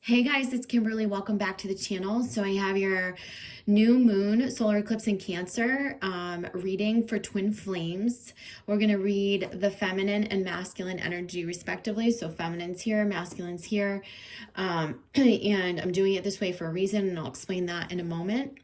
Hey guys, it's Kimberly. Welcome back to the channel. So I have your new moon solar eclipse in Cancer reading for twin flames. We're going to read the feminine and masculine energy respectively. So feminine's here, masculine's here. And I'm doing it this way for a reason, and I'll explain that in a moment.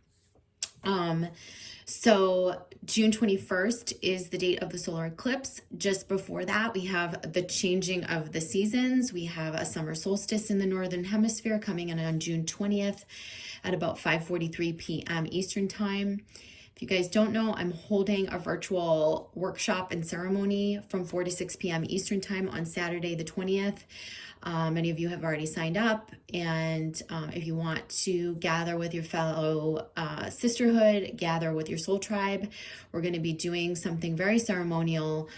So June 21st is the date of the solar eclipse. Just before that, we have the changing of the seasons. We have a summer solstice in the northern hemisphere coming in on June 20th at about 5:43 p.m. Eastern time. If you guys don't know, I'm holding a virtual workshop and ceremony from 4 to 6 p.m. Eastern time on Saturday the 20th. Many of you have already signed up, and if you want to gather with your fellow sisterhood, gather with your soul tribe, we're going to be doing something very ceremonial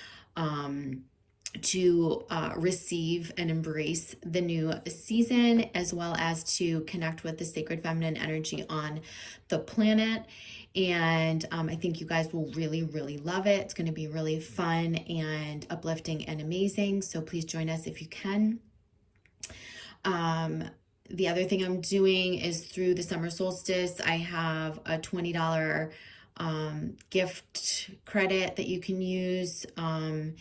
to receive and embrace the new season, as well as to connect with the sacred feminine energy on the planet. And I think you guys will really, really love it. It's going to be really fun and uplifting and amazing. So please join us if you can. The other thing I'm doing is through the summer solstice, I have a $20 gift credit that you can use. And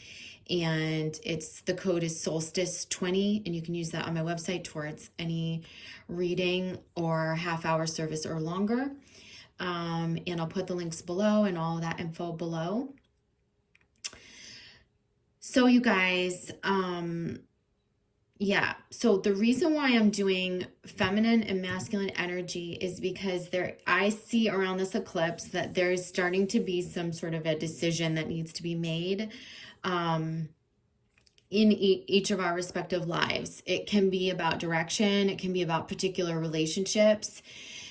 the code is solstice20, and you can use that on my website towards any reading or half-hour service or longer. And I'll put the links below and all of that info below. So you guys, so the reason why I'm doing feminine and masculine energy is because I see around this eclipse that there's starting to be some sort of a decision that needs to be made in each of our respective lives. It can be about direction, it can be about particular relationships.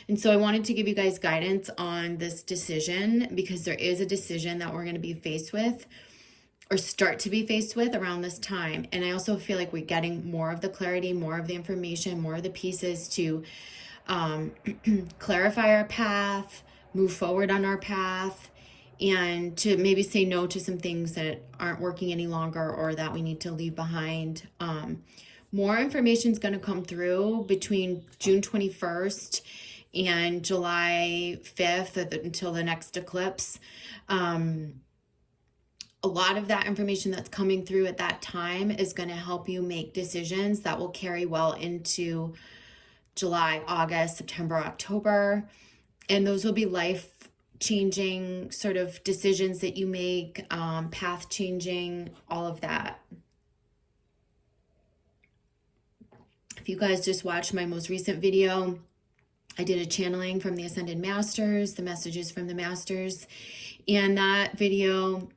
And so I wanted to give you guys guidance on this decision, because there is a decision that we're going to be faced with, or start to be faced with around this time. And I also feel like we're getting more of the clarity, more of the information, more of the pieces to clarify our path, move forward on our path, and to maybe say no to some things that aren't working any longer or that we need to leave behind. More information is going to come through between June 21st and July 5th until the next eclipse. A lot of that information that's coming through at that time is going to help you make decisions that will carry well into July, August, September, October. And those will be life-changing sort of decisions that you make, path-changing, all of that. If you guys just watched my most recent video, I did a channeling from the Ascended Masters, the messages from the Masters. And that video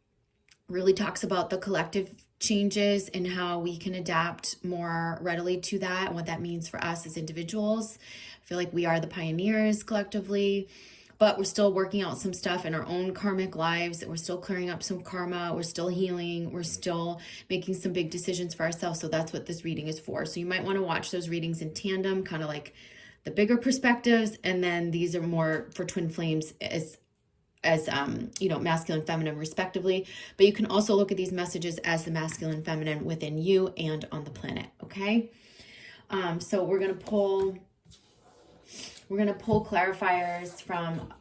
really talks about the collective changes and how we can adapt more readily to that and what that means for us as individuals. I feel like we are the pioneers collectively, but we're still working out some stuff in our own karmic lives. We're still clearing up some karma. We're still healing. We're still making some big decisions for ourselves. So that's what this reading is for. So you might want to watch those readings in tandem, kind of like the bigger perspectives. And then these are more for twin flames as masculine, feminine, respectively. But you can also look at these messages as the masculine, feminine within you and on the planet. Okay. So we're going to pull clarifiers from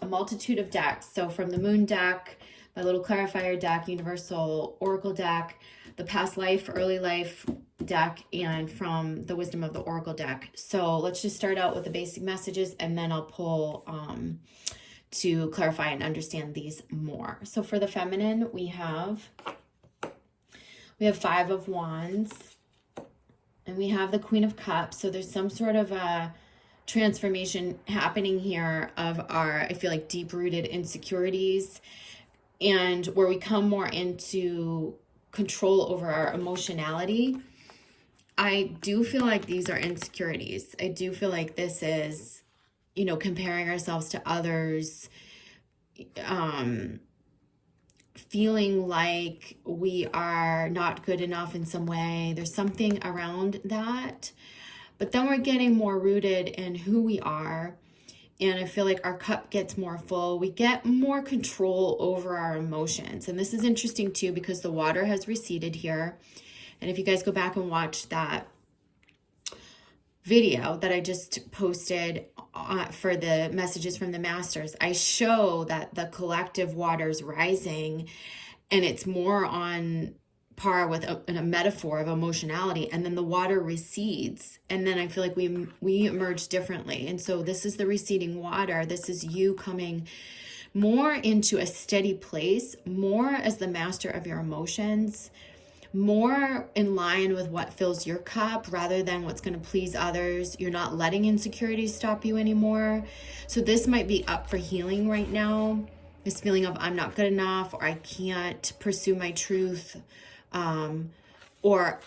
a multitude of decks. So from the moon deck, my little clarifier deck, universal oracle deck, the past life, early life deck, and from the wisdom of the oracle deck. So let's just start out with the basic messages, and then I'll pull, to clarify and understand these more. So for the feminine, we have Five of Wands, and we have the Queen of Cups. So there's some sort of a transformation happening here of our, I feel like, deep-rooted insecurities, and where we come more into control over our emotionality. I do feel like these are insecurities. I do feel like this is, comparing ourselves to others, feeling like we are not good enough in some way. There's something around that. But then we're getting more rooted in who we are. And I feel like our cup gets more full. We get more control over our emotions. And this is interesting too, because the water has receded here. And if you guys go back and watch that video that I just posted for the messages from the masters, I show that the collective water's rising, and it's more on par with a metaphor of emotionality, and then the water recedes, and then I feel like we emerge differently. And so this is the receding water. This is you coming more into a steady place, more as the master of your emotions, more in line with what fills your cup rather than what's going to please others. You're not letting insecurities stop you anymore. So this might be up for healing right now. This feeling of I'm not good enough, or I can't pursue my truth, or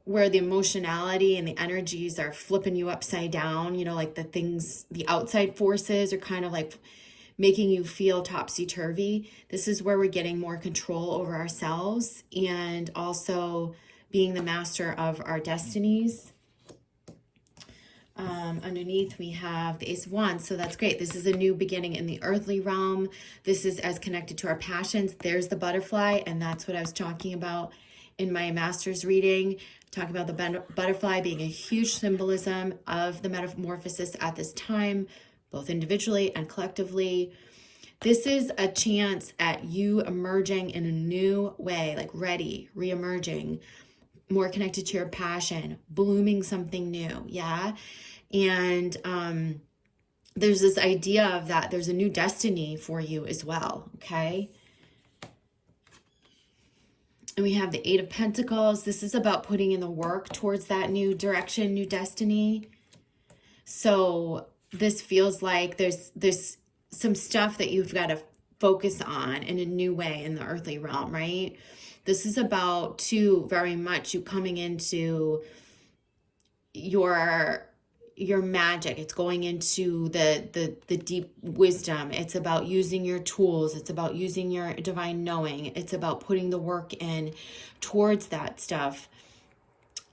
where the emotionality and the energies are flipping you upside down, you know, like the things, the outside forces are kind of like making you feel topsy-turvy. This is where we're getting more control over ourselves and also being the master of our destinies. Underneath we have the Ace of Wands, so that's great. This is a new beginning in the earthly realm. This is as connected to our passions. There's the butterfly, and that's what I was talking about in my master's reading, talking about the butterfly being a huge symbolism of the metamorphosis at this time, both individually and collectively. This is a chance at you emerging in a new way, like ready, re-emerging, more connected to your passion, blooming something new, yeah? And there's this idea of that there's a new destiny for you as well, okay? And we have the Eight of Pentacles. This is about putting in the work towards that new direction, new destiny. So this feels like there's some stuff that you've got to focus on in a new way in the earthly realm, right? This is about, too, very much you coming into your magic. It's going into the deep wisdom. It's about using your tools. It's about using your divine knowing. It's about putting the work in towards that stuff.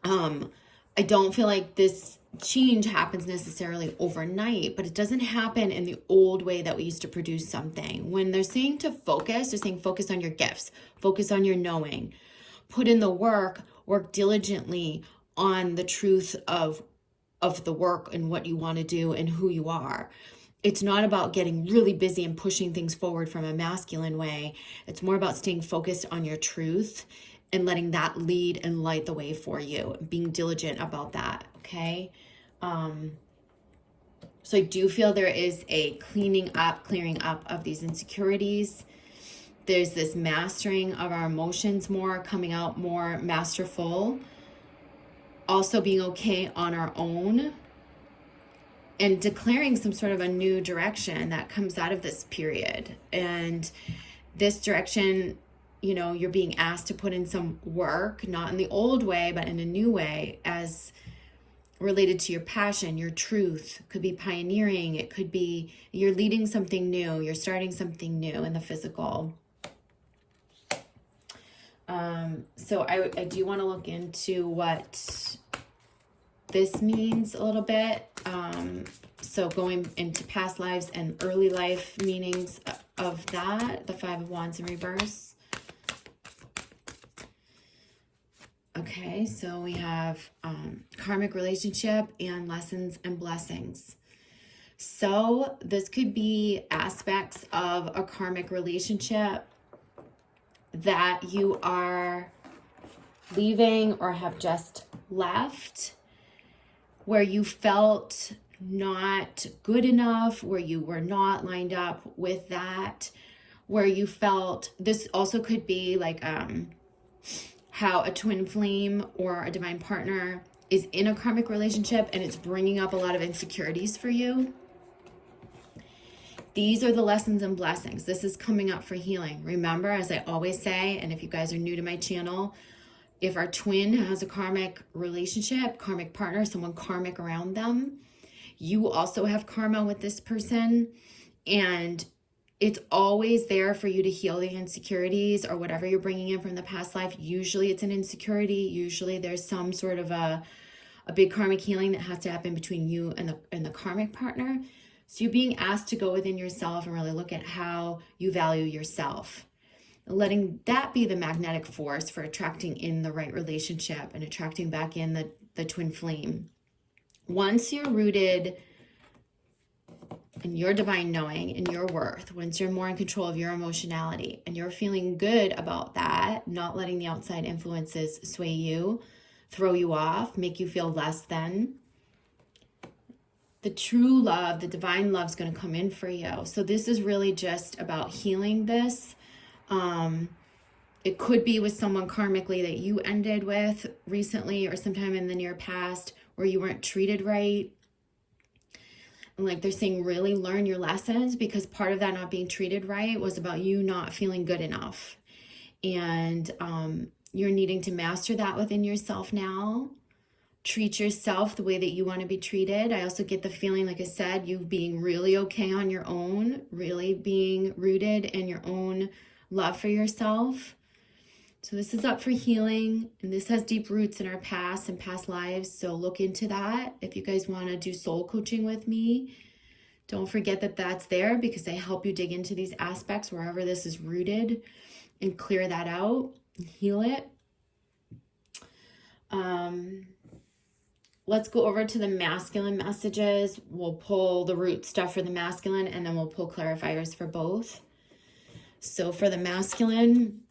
I don't feel like this change happens necessarily overnight, but it doesn't happen in the old way that we used to produce something. When they're saying to focus, they're saying focus on your gifts, focus on your knowing, put in the work diligently on the truth of the work and what you want to do and who you are. It's not about getting really busy and pushing things forward from a masculine way. It's more about staying focused on your truth and letting that lead and light the way for you, being diligent about that, okay? So I do feel there is a clearing up of these insecurities. There's this mastering of our emotions more, coming out more masterful. Also being okay on our own and declaring some sort of a new direction that comes out of this period. And this direction, you know, you're being asked to put in some work, not in the old way, but in a new way, as related to your passion, your truth. It could be pioneering. It could be you're leading something new. You're starting something new in the physical. So I do want to look into what this means a little bit. So going into past lives and early life meanings of that, the Five of Wands in reverse. Okay, so we have karmic relationship and lessons and blessings. So this could be aspects of a karmic relationship that you are leaving or have just left, where you felt not good enough, where you were not lined up with that, where you felt, this also could be like how a twin flame or a divine partner is in a karmic relationship and it's bringing up a lot of insecurities for you. These are the lessons and blessings. This is coming up for healing. Remember, as I always say, and if you guys are new to my channel, if our twin has a karmic relationship, karmic partner, someone karmic around them, you also have karma with this person. And it's always there for you to heal the insecurities or whatever you're bringing in from the past life. Usually it's an insecurity. Usually there's some sort of a big karmic healing that has to happen between you and the karmic partner. So you're being asked to go within yourself and really look at how you value yourself. Letting that be the magnetic force for attracting in the right relationship and attracting back in the twin flame once you're rooted in your divine knowing and your worth, once you're more in control of your emotionality and you're feeling good about that, not letting the outside influences sway you, throw you off, make you feel less than, the true love, the divine love is going to come in for you. So this is really just about healing this. It could be with someone karmically that you ended with recently or sometime in the near past where you weren't treated right. And like they're saying, really learn your lessons, because part of that not being treated right was about you not feeling good enough. And you're needing to master that within yourself now. Treat yourself the way that you want to be treated. I also get the feeling, like I said, you being really okay on your own, really being rooted in your own love for yourself. So this is up for healing, and this has deep roots in our past and past lives. So look into that. If you guys want to do soul coaching with me, don't forget that that's there, because I help you dig into these aspects wherever this is rooted and clear that out and heal it. Let's go over to the masculine messages. We'll pull the root stuff for the masculine, and then we'll pull clarifiers for both. So for the masculine,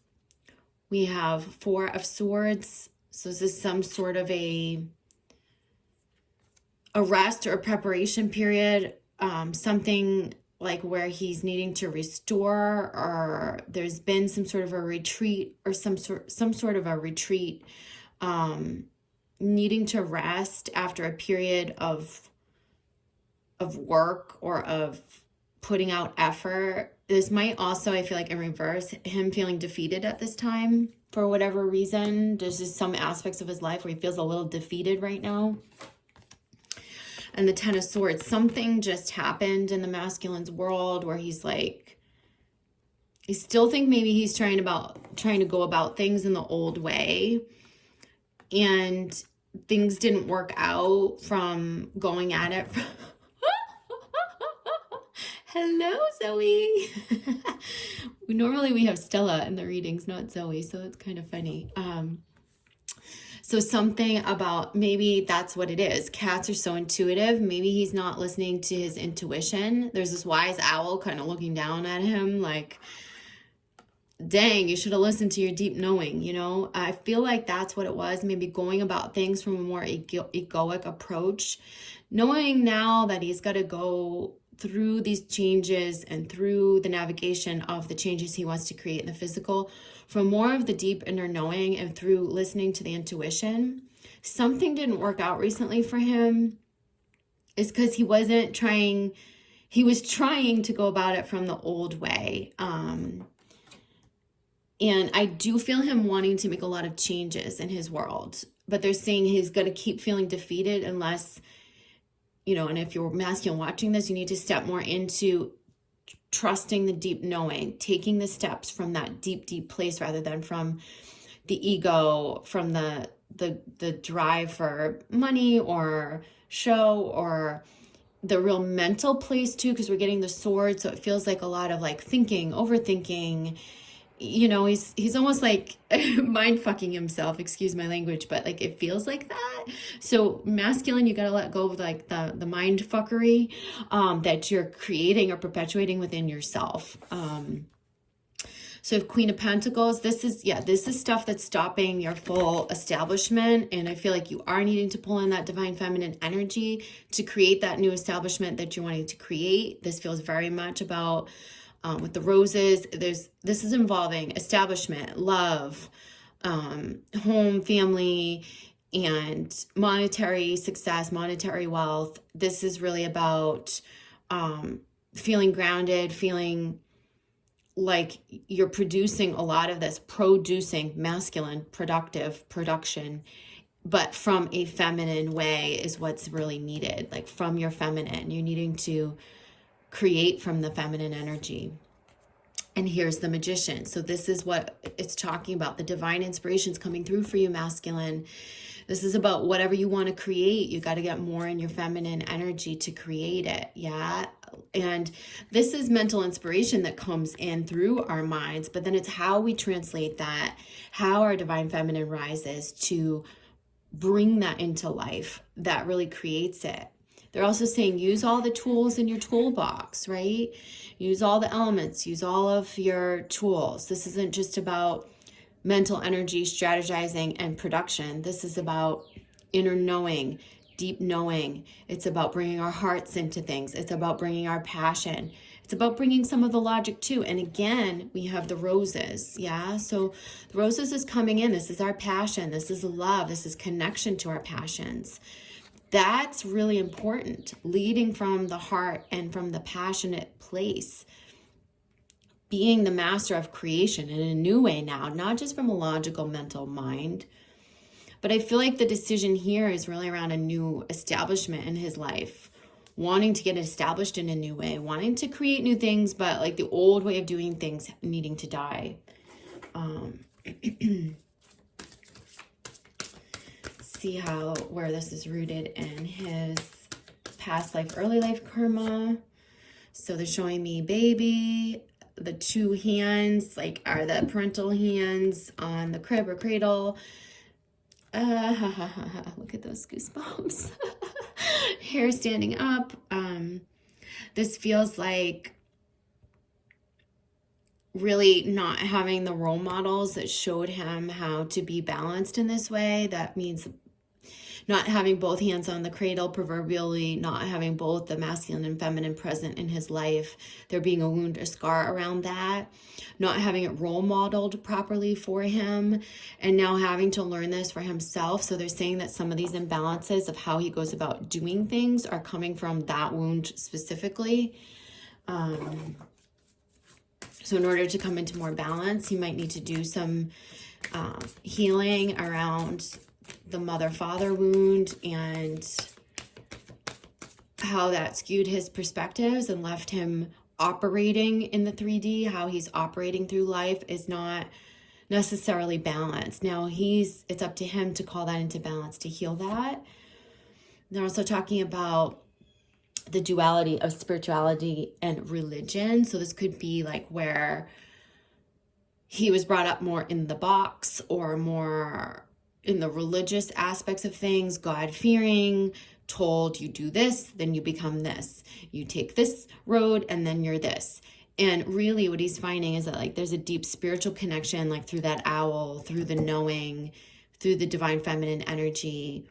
we have 4 of Swords. So this is some sort of a rest or a preparation period. Something like where he's needing to restore, or there's been some sort of a retreat, or some sort of a retreat, needing to rest after a period of work or of putting out effort. This might also, I feel like in reverse, him feeling defeated at this time for whatever reason. There's just some aspects of his life where he feels a little defeated right now. And the 10 of Swords, something just happened in the masculine's world where he's like, I still think maybe he's trying to go about things in the old way, and things didn't work out from going at it. Hello, Zoe. Normally we have Stella in the readings, not Zoe, so it's kind of funny. So something about, maybe that's what it is. Cats are so intuitive. Maybe he's not listening to his intuition. There's this wise owl kind of looking down at him like, dang, you should have listened to your deep knowing, you know? I feel like that's what it was. Maybe going about things from a more egoic approach. Knowing now that he's got to go through these changes and through the navigation of the changes he wants to create in the physical, from more of the deep inner knowing and through listening to the intuition. Something didn't work out recently for him. It's because he was trying to go about it from the old way. And I do feel him wanting to make a lot of changes in his world, but they're saying he's going to keep feeling defeated unless, you know, and if you're masculine watching this, you need to step more into trusting the deep knowing, taking the steps from that deep, deep place rather than from the ego, from the drive for money or show, or the real mental place too, because we're getting the sword. So it feels like a lot of like thinking, overthinking. You know, he's almost like mind fucking himself, excuse my language, but like it feels like that. So masculine, you got to let go of like the mind fuckery that you're creating or perpetuating within yourself. So if Queen of Pentacles, this is stuff that's stopping your full establishment. And I feel like you are needing to pull in that divine feminine energy to create that new establishment that you're wanting to create. This feels very much about, with the roses, this is involving establishment, love, home, family, and monetary success, monetary wealth. This is really about feeling grounded, feeling like you're producing a lot of this, producing masculine, productive production, but from a feminine way is what's really needed. Like from your feminine, you're needing to create from the feminine energy. And here's the Magician. So this is what it's talking about. The divine inspirations coming through for you, masculine. This is about whatever you want to create. You got to get more in your feminine energy to create it. Yeah. And this is mental inspiration that comes in through our minds, but then it's how we translate that, how our divine feminine rises to bring that into life that really creates it. They're also saying use all the tools in your toolbox, right? Use all the elements, use all of your tools. This isn't just about mental energy, strategizing, and production. This is about inner knowing, deep knowing. It's about bringing our hearts into things. It's about bringing our passion. It's about bringing some of the logic too. And again, we have the roses. Yeah. So the roses is coming in. This is our passion. This is love. This is connection to our passions. That's really important. Leading from the heart and from the passionate place. Being the master of creation in a new way now, not just from a logical mental mind. But I feel like the decision here is really around a new establishment in his life. Wanting to get established in a new way. Wanting to create new things, but like the old way of doing things needing to die. See where this is rooted in his past life, early life karma. So they're showing me baby. The two hands like are the parental hands on the crib or cradle. Look at those goosebumps. Hair standing up. This feels like really not having the role models that showed him how to be balanced in this way. That means not having both hands on the cradle, proverbially not having both the masculine and feminine present in his life. There being a wound, a scar around that. Not having it role modeled properly for him. And now having to learn this for himself. So they're saying that some of these imbalances of how he goes about doing things are coming from that wound specifically. So in order to come into more balance, he might need to do some healing around the mother-father wound and how that skewed his perspectives and left him operating in the 3D. How he's operating through life is not necessarily balanced. Now it's up to him to call that into balance, to heal that. They're also talking about the duality of spirituality and religion. So this could be like where he was brought up more in the box or more in the religious aspects of things, God-fearing, told you do this, then you become this. You take this road and then you're this. And really what he's finding is that like there's a deep spiritual connection like through that owl, through the knowing, through the divine feminine energy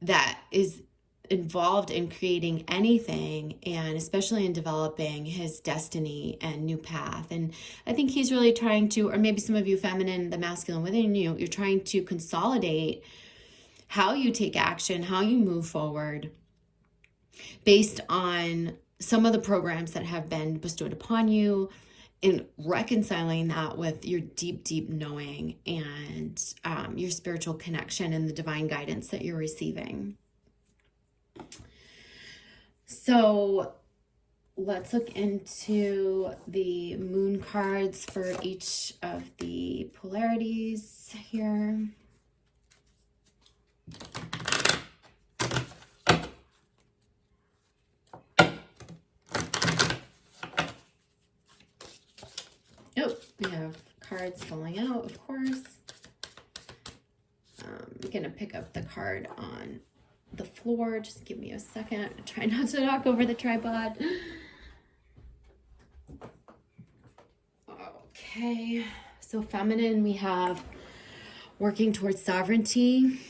that is involved in creating anything, and especially in developing his destiny and new path. And I think he's really trying to, or maybe some of you feminine, the masculine within you, you're trying to consolidate how you take action, how you move forward based on some of the programs that have been bestowed upon you, in reconciling that with your deep, deep knowing and your spiritual connection and the divine guidance that you're receiving. So let's look into the moon cards for each of the polarities here. Oh, we have cards falling out, of course. I'm going to pick up the card on the floor. Just give me a second. Try not to knock over the tripod. Okay, so feminine, we have working towards sovereignty.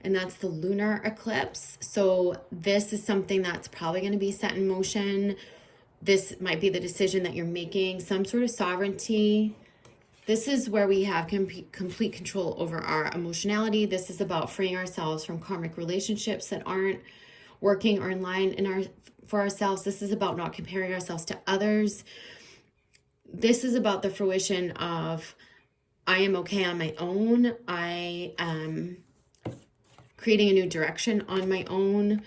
And that's the lunar eclipse. So this is something that's probably going to be set in motion. This might be the decision that you're making, some sort of sovereignty. This is where we have complete control over our emotionality. This is about freeing ourselves from karmic relationships that aren't working or in line for ourselves. This is about not comparing ourselves to others. This is about the fruition of I am okay on my own. I am creating a new direction on my own.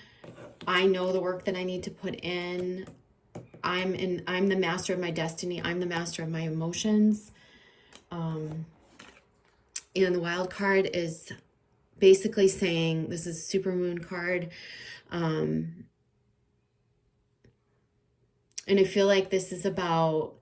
I know the work that I need to put in. I'm the master of my destiny. I'm the master of my emotions. And the wild card is basically saying, this is super moon card. And I feel like this is about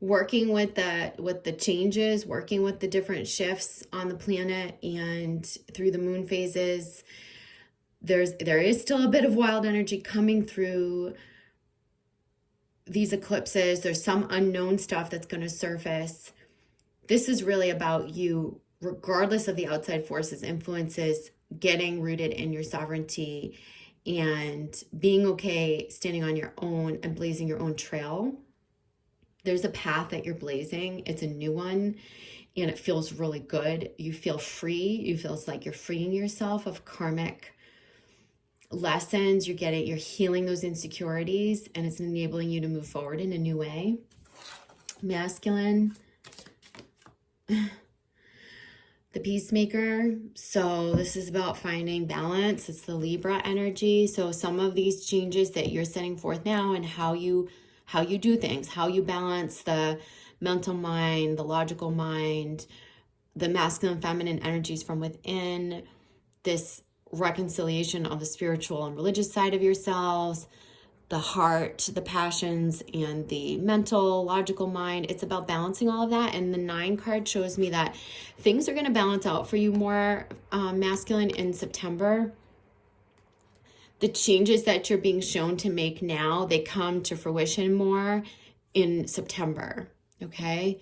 working with the changes, working with the different shifts on the planet and through the moon phases. There is still a bit of wild energy coming through these eclipses. There's some unknown stuff that's going to surface. This is really about you, regardless of the outside forces, influences, getting rooted in your sovereignty and being okay standing on your own and blazing your own trail. There's a path that you're blazing. It's a new one and it feels really good. You feel free. You feel like you're freeing yourself of karmic lessons. You're healing those insecurities, and it's enabling you to move forward in a new way. Masculine, the peacemaker. So this is about finding balance. It's the Libra energy. So some of these changes that you're setting forth now and how you do things, how you balance the mental mind, the logical mind, the masculine and feminine energies from within, this reconciliation of the spiritual and religious side of yourselves, the heart, the passions, and the mental, logical mind. It's about balancing all of that. And the 9 card shows me that things are going to balance out for you more, masculine, in September. The changes that you're being shown to make now, they come to fruition more in September, okay?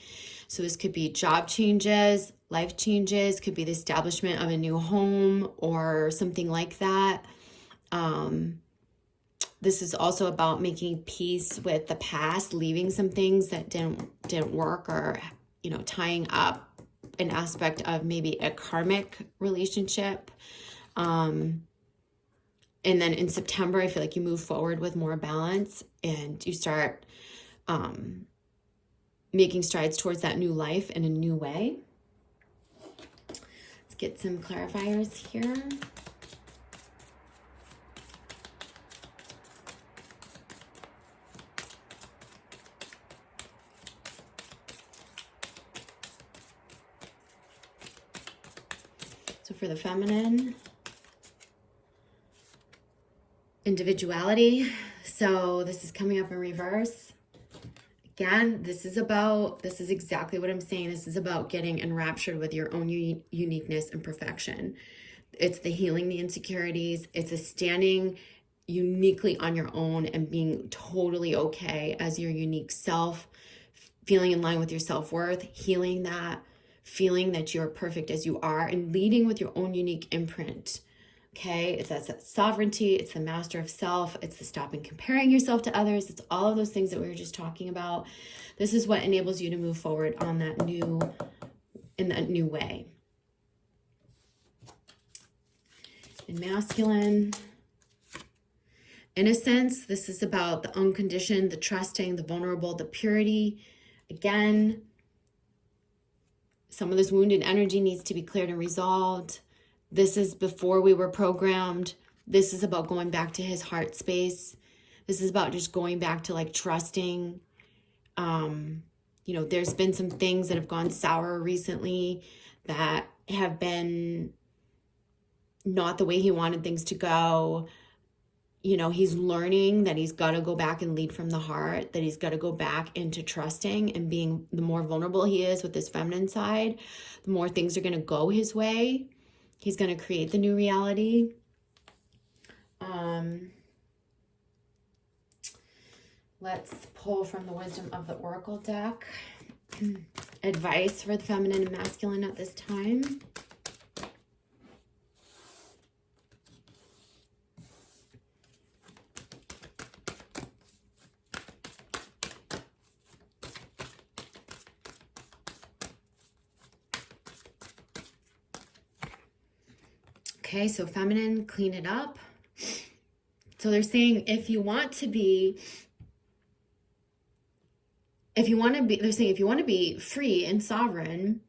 So this could be job changes, life changes, could be the establishment of a new home or something like that. This is also about making peace with the past, leaving some things that didn't work, or, you know, tying up an aspect of maybe a karmic relationship. And then in September, I feel like you move forward with more balance and you start making strides towards that new life in a new way. Let's get some clarifiers here. So for the feminine, individuality. So this is coming up in reverse. Again, this is exactly what I'm saying. This is about getting enraptured with your own uniqueness and perfection. It's the healing the insecurities. It's a standing uniquely on your own and being totally okay as your unique self, feeling in line with your self-worth, healing that, feeling that you're perfect as you are, and leading with your own unique imprint. Okay, it's that sovereignty, it's the master of self, it's the stopping comparing yourself to others, it's all of those things that we were just talking about. This is what enables you to move forward on that in that new way. In masculine, innocence, this is about the unconditioned, the trusting, the vulnerable, the purity. Again, some of this wounded energy needs to be cleared and resolved. This is before we were programmed. This is about going back to his heart space. This is about just going back to like trusting. You know, there's been some things that have gone sour recently that have been not the way he wanted things to go. You know, he's learning that he's got to go back and lead from the heart, that he's got to go back into trusting and being, the more vulnerable he is with his feminine side, the more things are going to go his way. He's going to create the new reality. Let's pull from the wisdom of the Oracle deck. Advice for the feminine and masculine at this time. Okay, so feminine, clean it up. So they're saying if you want to be free and sovereign,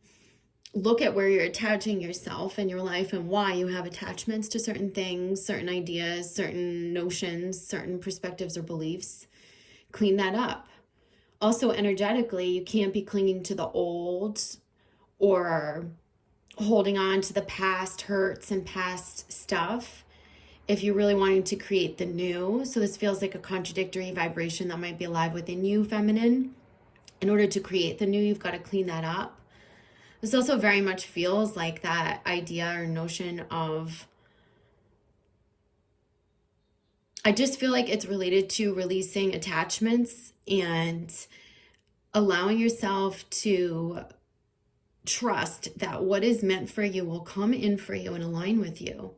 look at where you're attaching yourself in your life and why you have attachments to certain things, certain ideas, certain notions, certain perspectives or beliefs. Clean that up. Also, energetically, you can't be clinging to the old or holding on to the past hurts and past stuff if you're really wanting to create the new. So this feels like a contradictory vibration that might be alive within you, feminine. In order to create the new, you've got to clean that up. This also very much feels like that idea or notion of, I just feel like it's related to releasing attachments and allowing yourself to trust that what is meant for you will come in for you and align with you.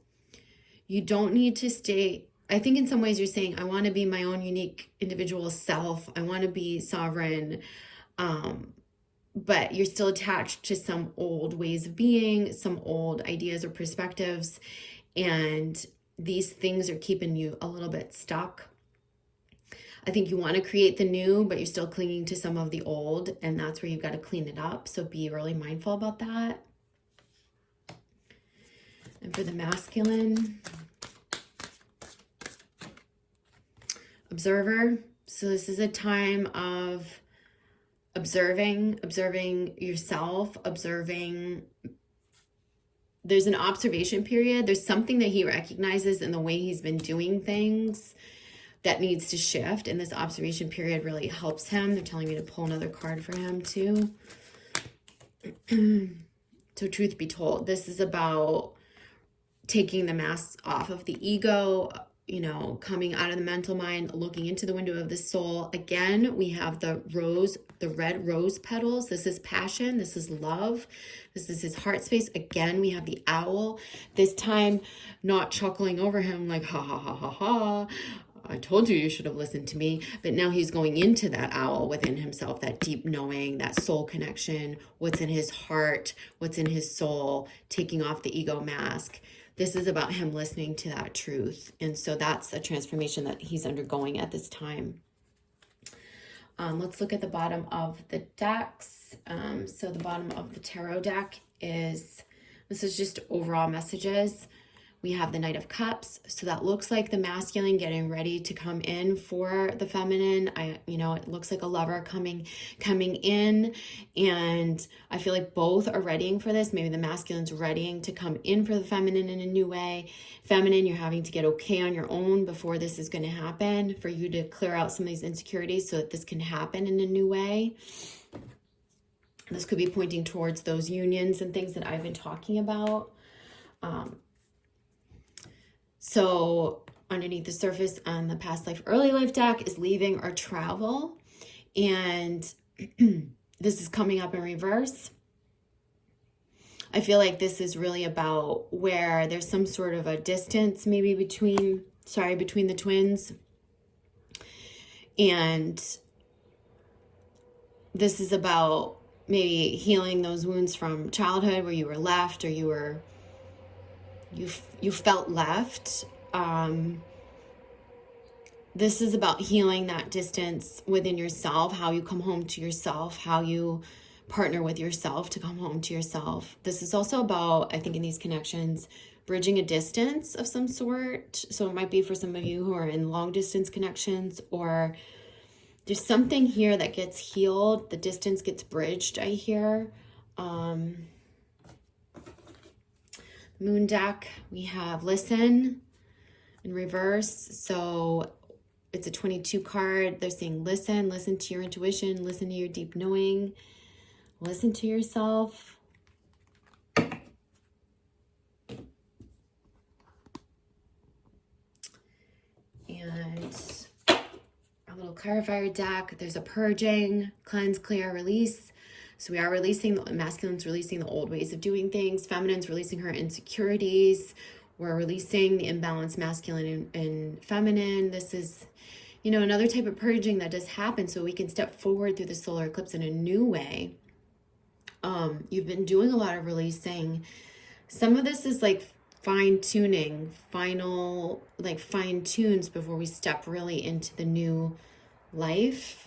You don't need to stay. I think in some ways you're saying, I want to be my own unique individual self. I want to be sovereign. But you're still attached to some old ways of being, some old ideas or perspectives. And these things are keeping you a little bit stuck. I think you want to create the new, but you're still clinging to some of the old. And that's where you've got to clean it up. So be really mindful about that. And for the masculine, observer. So this is a time of observing yourself, there's an observation period. There's something that he recognizes in the way he's been doing things that needs to shift. And this observation period really helps him. They're telling me to pull another card for him too. So truth be told, this is about taking the masks off of the ego, you know, coming out of the mental mind, looking into the window of the soul. Again, we have the red rose petals. This is passion. This is love. This is his heart space. Again, we have the owl. This time, not chuckling over him like, ha, ha, ha, ha, ha. I told you you should have listened to me. But now he's going into that owl within himself, that deep knowing, that soul connection, what's in his heart, what's in his soul, taking off the ego mask. This is about him listening to that truth. And so that's a transformation that he's undergoing at this time. Let's look at the bottom of the decks. So the bottom of the tarot deck this is just overall messages. We have the Knight of Cups. So that looks like the masculine getting ready to come in for the feminine. It looks like a lover coming in. And I feel like both are readying for this. Maybe the masculine's readying to come in for the feminine in a new way. Feminine, you're having to get okay on your own before this is going to happen, for you to clear out some of these insecurities so that this can happen in a new way. This could be pointing towards those unions and things that I've been talking about. So underneath the surface on the past life, early life deck is leaving or travel. And this is coming up in reverse. I feel like this is really about where there's some sort of a distance maybe between the twins. And this is about maybe healing those wounds from childhood where you were left, or you felt left. This is about healing that distance within yourself, how you come home to yourself, how you partner with yourself to come home to yourself. This is also about, I think in these connections, bridging a distance of some sort. So it might be for some of you who are in long distance connections, or there's something here that gets healed. The distance gets bridged, I hear. Moon deck, we have listen in reverse. So it's a 22 card. They're saying listen to your intuition, listen to your deep knowing, listen to yourself. And a little clarifier deck, there's a purging, cleanse, clear, release. So we are releasing, the masculine's releasing the old ways of doing things. Feminine's releasing her insecurities. We're releasing the imbalanced masculine and feminine. This is, another type of purging that does happen so we can step forward through the solar eclipse in a new way. You've been doing a lot of releasing. Some of this is like fine-tuning, fine-tunes before we step really into the new life.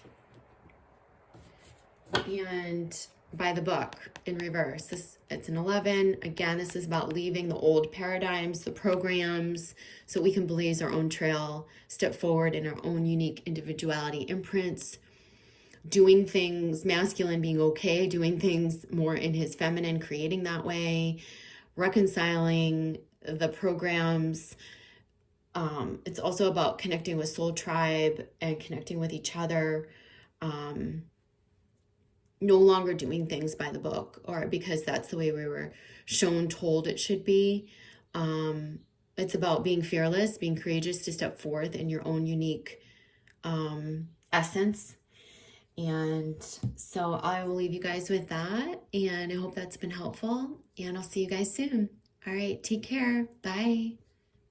And by the book in reverse, it's an 11. Again, this is about leaving the old paradigms, the programs, so we can blaze our own trail, step forward in our own unique individuality imprints, doing things masculine, being okay, doing things more in his feminine, creating that way, reconciling the programs. It's also about connecting with soul tribe and connecting with each other. no longer doing things by the book or because that's the way we were told it should be. It's about being fearless, being courageous to step forth in your own unique essence. And so I will leave you guys with that. And I hope that's been helpful. And I'll see you guys soon. All right. Take care. Bye.